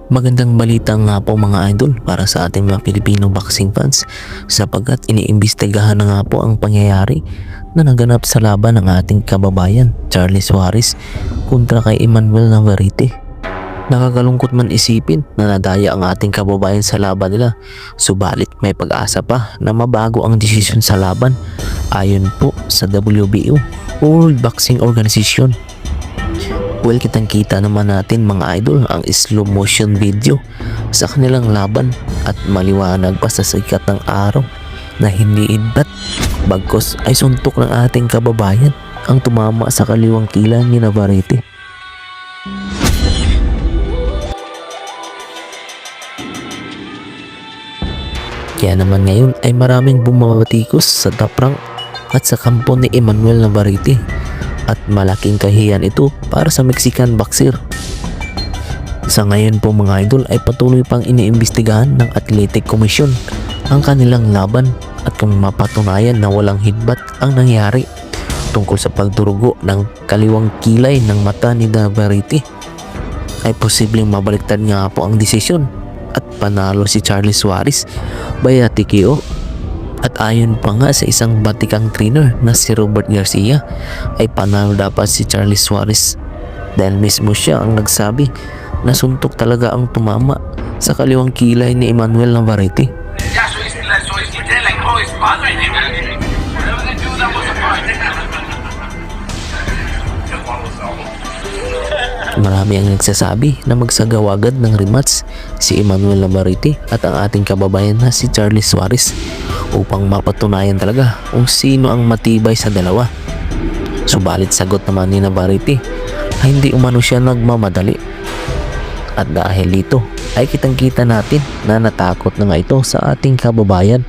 Magandang balita nga po mga idol para sa ating mga Pilipino boxing fans sapagkat iniimbestigahan na nga po ang pangyayari na naganap sa laban ng ating kababayan Charlie Suarez kontra kay Emmanuel Navarrete. Nakakalungkot man isipin na nadaya ang ating kababayan sa laban nila, subalit may pag-asa pa na mabago ang desisyon sa laban ayon po sa WBO, World Boxing Organization. Well, kitang-kita naman natin mga idol ang slow motion video sa kanilang laban at maliwanag pa sa sikat ng araw na hindi idbat bagkos ay suntok ng ating kababayan ang tumama sa kaliwang kilay ni Navarrete. Kaya naman ngayon ay maraming bumabatikos sa top rank at sa kampo ni Emmanuel Navarrete. At malaking kahiyan ito para sa Mexican boxer. Sa ngayon po mga idol ay patuloy pang iniimbestigahan ng Athletic Commission ang kanilang laban at kung mapatunayan na walang hidbat ang nangyari tungkol sa pagdurugo ng kaliwang kilay ng mata ni Navarrete ay posibleng mabaliktad nga po ang desisyon at panalo si Charlie Suarez via TKO. At ayon pa nga sa isang batikang trainer na si Robert Garcia ay panalo dapat si Charlie Suarez dahil mismo siya ang nagsabi na suntok talaga ang tumama sa kaliwang kilay ni Emmanuel Navarrete. Marami ang nagsasabi na magsagawa agad ng rematch si Emmanuel Navarrete at ang ating kababayan na si Charlie Suarez upang mapatunayan talaga kung sino ang matibay sa dalawa. Subalit sagot naman ni Navarrete ay hindi umano siya nagmamadali. At dahil dito ay kitang-kita natin na natakot na nga ito sa ating kababayan